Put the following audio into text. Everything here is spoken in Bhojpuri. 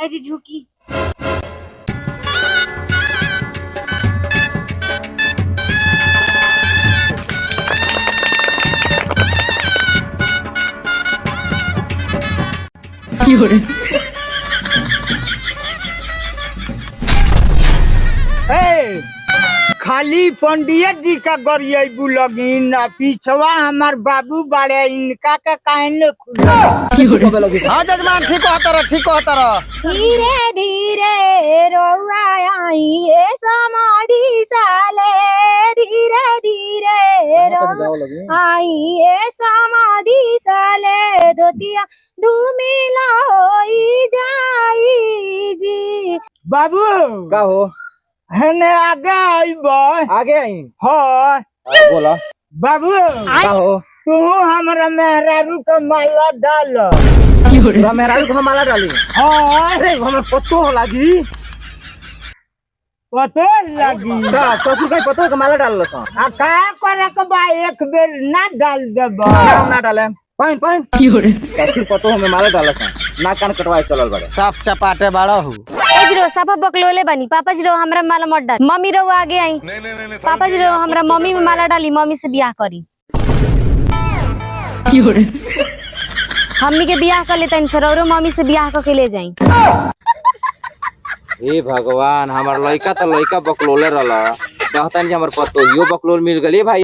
ए जी झुकी। खाली पंडित जी का गरियाबू लगिन पीछवा हमार बाबू बाड़े इनका का काहे खुला। हाँ जजमान ठीक होता रह। धीरे धीरे रोआ आई ए समाधि साले, धीरे धीरे रोआ आई ए समाधि साले, धोतिया धूमिला होई जाई जी। बाबू का हो हने आगे आगे आई हाँ बोला बाबू का हो तू हमरा मेहरारू का माला डाल। मेहरारू को माला डाली। हाँ अरे हमें पतो लगी पतो लगी ससुर का पतो के माला डाल सा आ का करे के बा एक बेर ना डाल देबा ना डाले पाइन ससुर पतो हमें माला डाल सा ना कान कटवाए चलल बड़े साफ चपाटे बाड़ा हूँ। ए जी रो साफा बकलोले बनी। पापा जी रो हमरा माला मत डाल। मम्मी रो आगे आई। पापा जी रो हमरा मम्मी में माला डाली, मम्मी से ब्याह करी। हमनी के ब्याह कर लेते सरोरो मम्मी से ब्याह करके ले जाई। हे भगवान हमार लड़का तो लड़का बकलोले रहला कहता हमर पतो यो बकलोल मिल गई भाई।